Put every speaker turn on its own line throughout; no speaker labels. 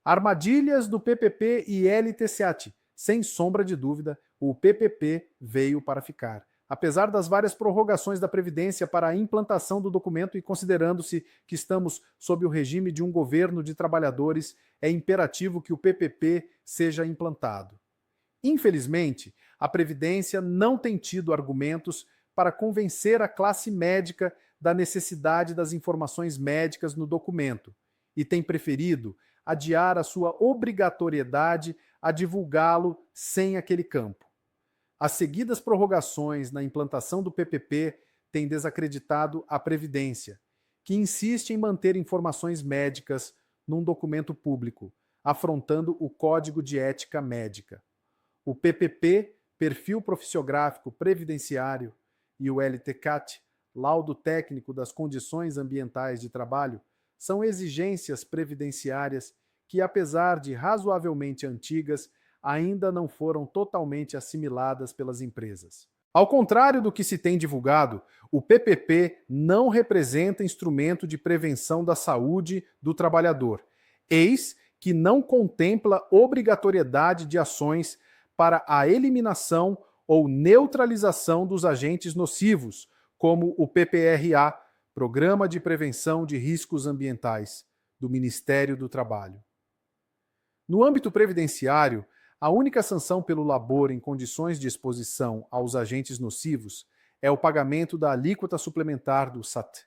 Armadilhas do PPP e LTCAT. Sem sombra de dúvida, o PPP veio para ficar. Apesar das várias prorrogações da Previdência para a implantação do documento e considerando-se que estamos sob o regime de um governo de trabalhadores, é imperativo que o PPP seja implantado. Infelizmente, a Previdência não tem tido argumentos para convencer a classe médica da necessidade das informações médicas no documento e tem preferido adiar a sua obrigatoriedade a divulgá-lo sem aquele campo. As seguidas prorrogações na implantação do PPP têm desacreditado a Previdência, que insiste em manter informações médicas num documento público, afrontando o Código de Ética Médica. O PPP, Perfil Profissiográfico Previdenciário, e o LTCAT, Laudo Técnico das Condições Ambientais de Trabalho, são exigências previdenciárias que, apesar de razoavelmente antigas, ainda não foram totalmente assimiladas pelas empresas. Ao contrário do que se tem divulgado, o PPP não representa instrumento de prevenção da saúde do trabalhador, eis que não contempla obrigatoriedade de ações para a eliminação ou neutralização dos agentes nocivos, como o PPRA, Programa de Prevenção de Riscos Ambientais, do Ministério do Trabalho. No âmbito previdenciário, a única sanção pelo labor em condições de exposição aos agentes nocivos é o pagamento da alíquota suplementar do SAT.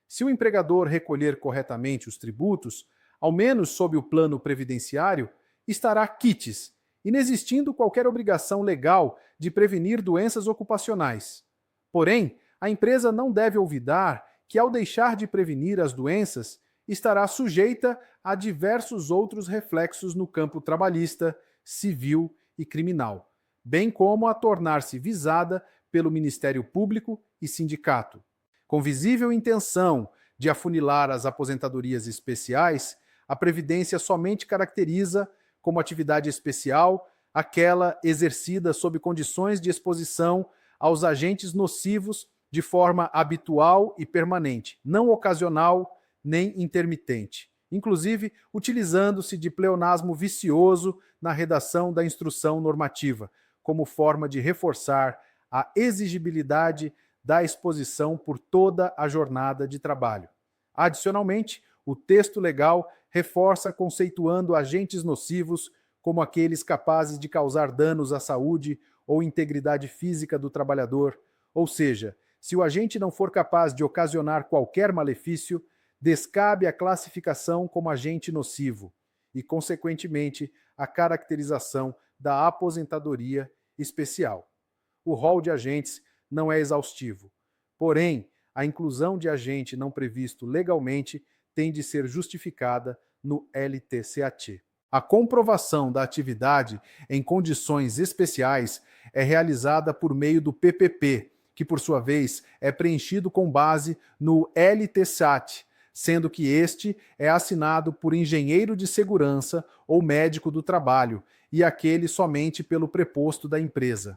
Se o empregador recolher corretamente os tributos, ao menos sob o plano previdenciário, estará quites, inexistindo qualquer obrigação legal de prevenir doenças ocupacionais. Porém, a empresa não deve olvidar que, ao deixar de prevenir as doenças, estará sujeita a diversos outros reflexos no campo trabalhista, civil e criminal, bem como a tornar-se visada pelo Ministério Público e sindicato. Com visível intenção de afunilar as aposentadorias especiais, a Previdência somente caracteriza como atividade especial aquela exercida sob condições de exposição aos agentes nocivos de forma habitual e permanente, não ocasional nem intermitente, inclusive utilizando-se de pleonasmo vicioso na redação da instrução normativa, como forma de reforçar a exigibilidade da exposição por toda a jornada de trabalho. Adicionalmente, o texto legal reforça conceituando agentes nocivos como aqueles capazes de causar danos à saúde ou integridade física do trabalhador, ou seja, se o agente não for capaz de ocasionar qualquer malefício, descabe a classificação como agente nocivo e, consequentemente, a caracterização da aposentadoria especial. O rol de agentes não é exaustivo, porém, a inclusão de agente não previsto legalmente tem de ser justificada no LTCAT. A comprovação da atividade em condições especiais é realizada por meio do PPP, que, por sua vez, é preenchido com base no LTCAT, sendo que este é assinado por engenheiro de segurança ou médico do trabalho, e aquele somente pelo preposto da empresa.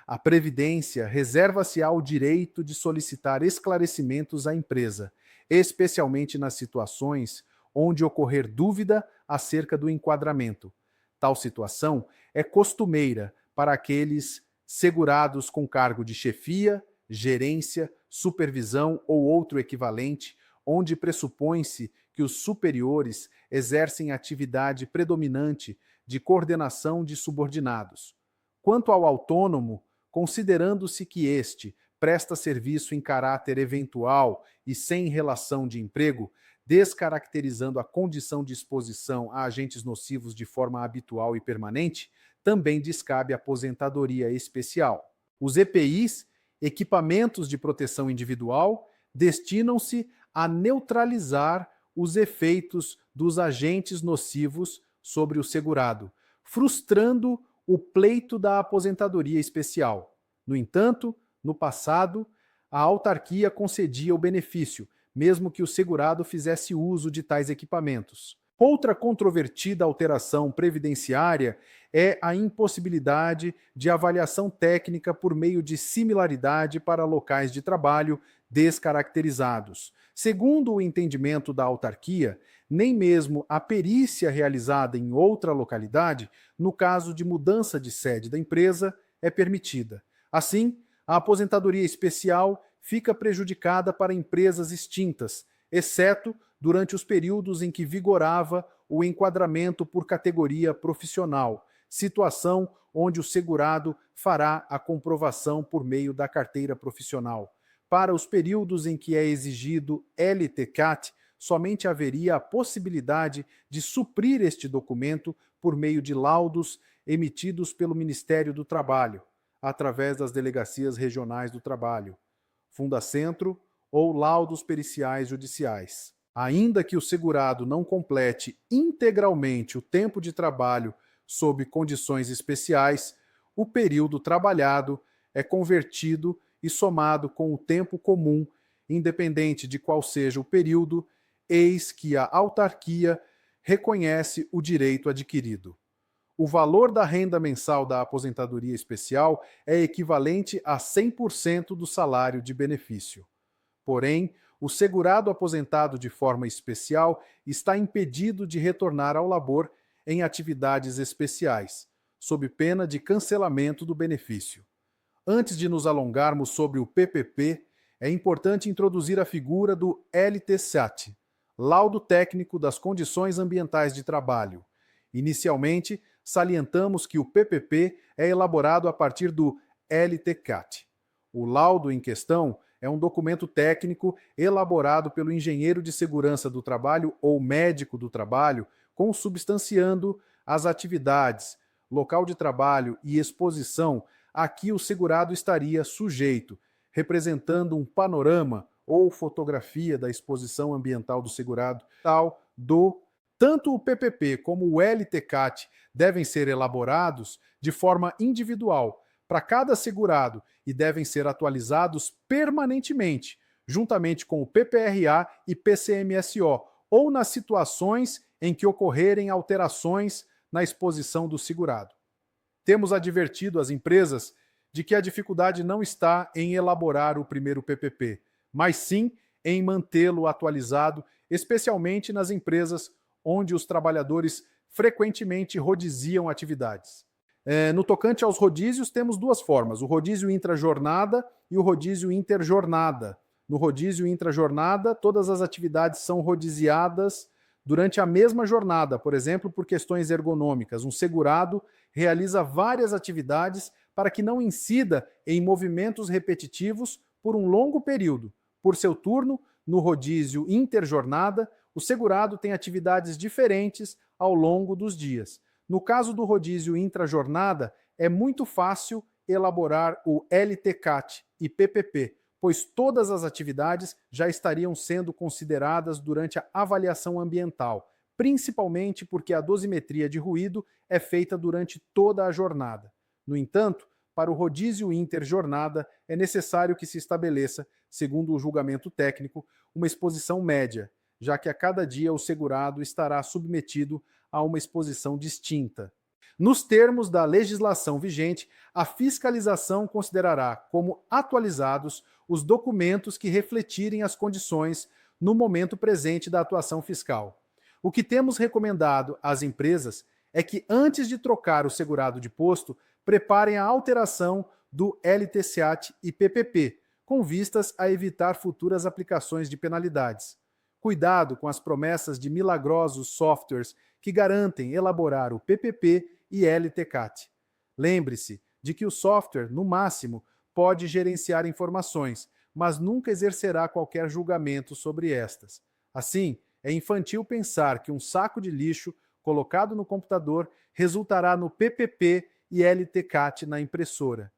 A Previdência reserva-se ao direito de solicitar esclarecimentos à empresa, especialmente nas situações onde ocorrer dúvida acerca do enquadramento. Tal situação é costumeira para aqueles segurados com cargo de chefia, gerência, supervisão ou outro equivalente, onde pressupõe-se que os superiores exercem atividade predominante de coordenação de subordinados. Quanto ao autônomo, considerando-se que este presta serviço em caráter eventual e sem relação de emprego, descaracterizando a condição de exposição a agentes nocivos de forma habitual e permanente, também descabe a aposentadoria especial. Os EPIs, equipamentos de proteção individual, destinam-se a neutralizar os efeitos dos agentes nocivos sobre o segurado, frustrando o pleito da aposentadoria especial. No entanto, no passado, a autarquia concedia o benefício, mesmo que o segurado fizesse uso de tais equipamentos. Outra controvertida alteração previdenciária é a impossibilidade de avaliação técnica por meio de similaridade para locais de trabalho descaracterizados. Segundo o entendimento da autarquia, nem mesmo a perícia realizada em outra localidade, no caso de mudança de sede da empresa, é permitida. Assim, a aposentadoria especial fica prejudicada para empresas extintas, exceto durante os períodos em que vigorava o enquadramento por categoria profissional, situação onde o segurado fará a comprovação por meio da carteira profissional. Para os períodos em que é exigido LTCAT, somente haveria a possibilidade de suprir este documento por meio de laudos emitidos pelo Ministério do Trabalho, através das delegacias regionais do trabalho, Fundacentro ou laudos periciais judiciais. Ainda que o segurado não complete integralmente o tempo de trabalho sob condições especiais, o período trabalhado é convertido e somado com o tempo comum, independente de qual seja o período, eis que a autarquia reconhece o direito adquirido. O valor da renda mensal da aposentadoria especial é equivalente a 100% do salário de benefício. Porém, o segurado aposentado de forma especial está impedido de retornar ao labor em atividades especiais, sob pena de cancelamento do benefício. Antes de nos alongarmos sobre o PPP, é importante introduzir a figura do LTCAT, Laudo Técnico das Condições Ambientais de Trabalho. Inicialmente, salientamos que o PPP é elaborado a partir do LTCAT. O laudo em questão é um documento técnico elaborado pelo engenheiro de segurança do trabalho ou médico do trabalho, consubstanciando as atividades, local de trabalho e exposição a que o segurado estaria sujeito, representando um panorama ou fotografia da exposição ambiental do segurado, tal do tanto o PPP como o LTCAT devem ser elaborados de forma individual para cada segurado e devem ser atualizados permanentemente, juntamente com o PPRA e PCMSO, ou nas situações em que ocorrerem alterações na exposição do segurado. Temos advertido as empresas de que a dificuldade não está em elaborar o primeiro PPP, mas sim em mantê-lo atualizado, especialmente nas empresas onde os trabalhadores frequentemente rodiziam atividades. No tocante aos rodízios, temos duas formas, o rodízio intrajornada e o rodízio interjornada. No rodízio intrajornada, todas as atividades são rodiziadas durante a mesma jornada, por exemplo, por questões ergonômicas. Um segurado realiza várias atividades para que não incida em movimentos repetitivos por um longo período. Por seu turno, no rodízio interjornada, o segurado tem atividades diferentes ao longo dos dias. No caso do rodízio intrajornada, é muito fácil elaborar o LTCAT e PPP, pois todas as atividades já estariam sendo consideradas durante a avaliação ambiental, principalmente porque a dosimetria de ruído é feita durante toda a jornada. No entanto, para o rodízio interjornada, é necessário que se estabeleça, segundo o julgamento técnico, uma exposição média, já que a cada dia o segurado estará submetido a uma exposição distinta. Nos termos da legislação vigente, a fiscalização considerará como atualizados os documentos que refletirem as condições no momento presente da atuação fiscal. O que temos recomendado às empresas é que, antes de trocar o segurado de posto, preparem a alteração do LTCAT e PPP, com vistas a evitar futuras aplicações de penalidades. Cuidado com as promessas de milagrosos softwares que garantem elaborar o PPP e LTCAT. Lembre-se de que o software, no máximo, pode gerenciar informações, mas nunca exercerá qualquer julgamento sobre estas. Assim, é infantil pensar que um saco de lixo colocado no computador resultará no PPP e LTCAT na impressora.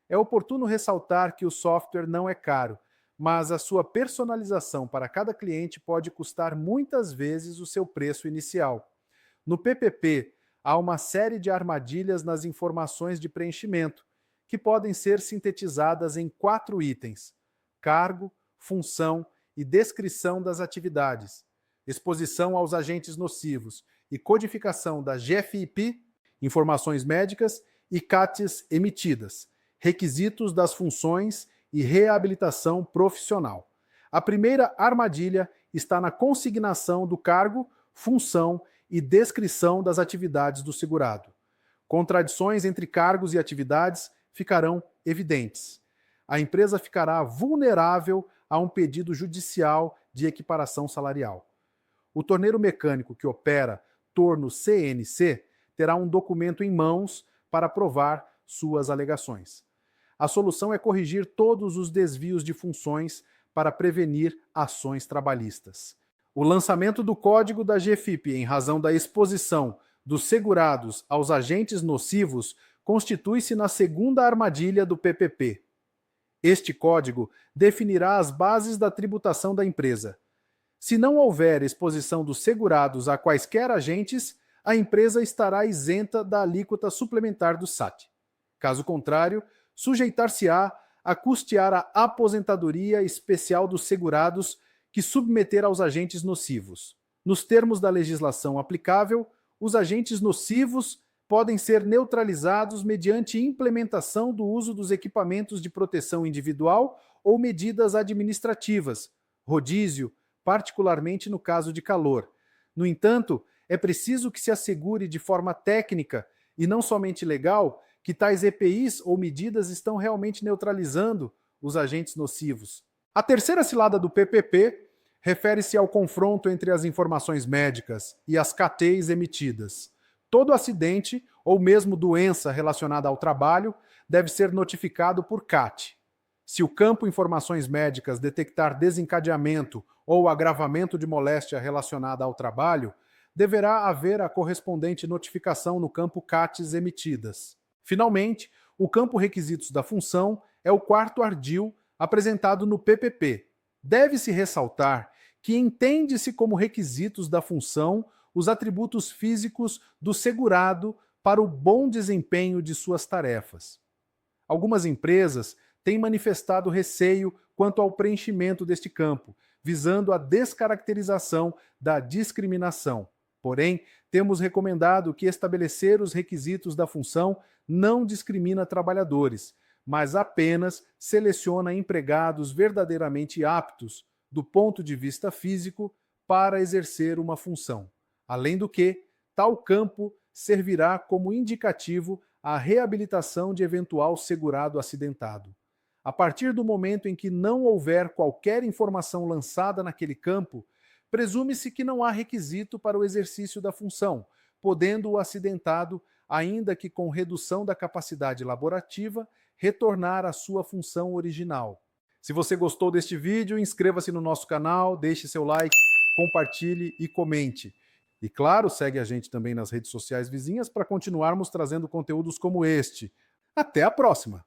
É oportuno ressaltar que o software não é caro, mas a sua personalização para cada cliente pode custar muitas vezes o seu preço inicial. No PPP, há uma série de armadilhas nas informações de preenchimento, que podem ser sintetizadas em 4 itens: cargo, função e descrição das atividades, exposição aos agentes nocivos e codificação da GFIP, informações médicas e CATs emitidas, requisitos das funções e reabilitação profissional. A primeira armadilha está na consignação do cargo, função e descrição das atividades do segurado. Contradições entre cargos e atividades ficarão evidentes. A empresa ficará vulnerável a um pedido judicial de equiparação salarial. O torneiro mecânico que opera torno CNC terá um documento em mãos para provar suas alegações. A solução é corrigir todos os desvios de funções para prevenir ações trabalhistas. O lançamento do código da GFIP em razão da exposição dos segurados aos agentes nocivos constitui-se na segunda armadilha do PPP. Este código definirá as bases da tributação da empresa. Se não houver exposição dos segurados a quaisquer agentes, a empresa estará isenta da alíquota suplementar do SAT. Caso contrário, sujeitar-se-á a custear a aposentadoria especial dos segurados que submeter aos agentes nocivos. Nos termos da legislação aplicável, os agentes nocivos podem ser neutralizados mediante implementação do uso dos equipamentos de proteção individual ou medidas administrativas, rodízio, particularmente no caso de calor. No entanto, é preciso que se assegure de forma técnica, e não somente legal, que tais EPIs ou medidas estão realmente neutralizando os agentes nocivos. A terceira cilada do PPP refere-se ao confronto entre as informações médicas e as CATEIs emitidas. Todo acidente ou mesmo doença relacionada ao trabalho deve ser notificado por CAT. Se o campo Informações Médicas detectar desencadeamento ou agravamento de moléstia relacionada ao trabalho, deverá haver a correspondente notificação no campo CATs emitidas. Finalmente, o campo Requisitos da função é o quarto ardil apresentado no PPP. Deve-se ressaltar que entende-se como requisitos da função os atributos físicos do segurado para o bom desempenho de suas tarefas. Algumas empresas têm manifestado receio quanto ao preenchimento deste campo, visando a descaracterização da discriminação. Porém, temos recomendado que estabelecer os requisitos da função não discrimina trabalhadores, mas apenas seleciona empregados verdadeiramente aptos, do ponto de vista físico, para exercer uma função. Além do que, tal campo servirá como indicativo à reabilitação de eventual segurado acidentado. A partir do momento em que não houver qualquer informação lançada naquele campo, presume-se que não há requisito para o exercício da função, podendo o acidentado, ainda que com redução da capacidade laborativa, retornar à sua função original. Se você gostou deste vídeo, inscreva-se no nosso canal, deixe seu like, compartilhe e comente. E claro, segue a gente também nas redes sociais vizinhas para continuarmos trazendo conteúdos como este. Até a próxima!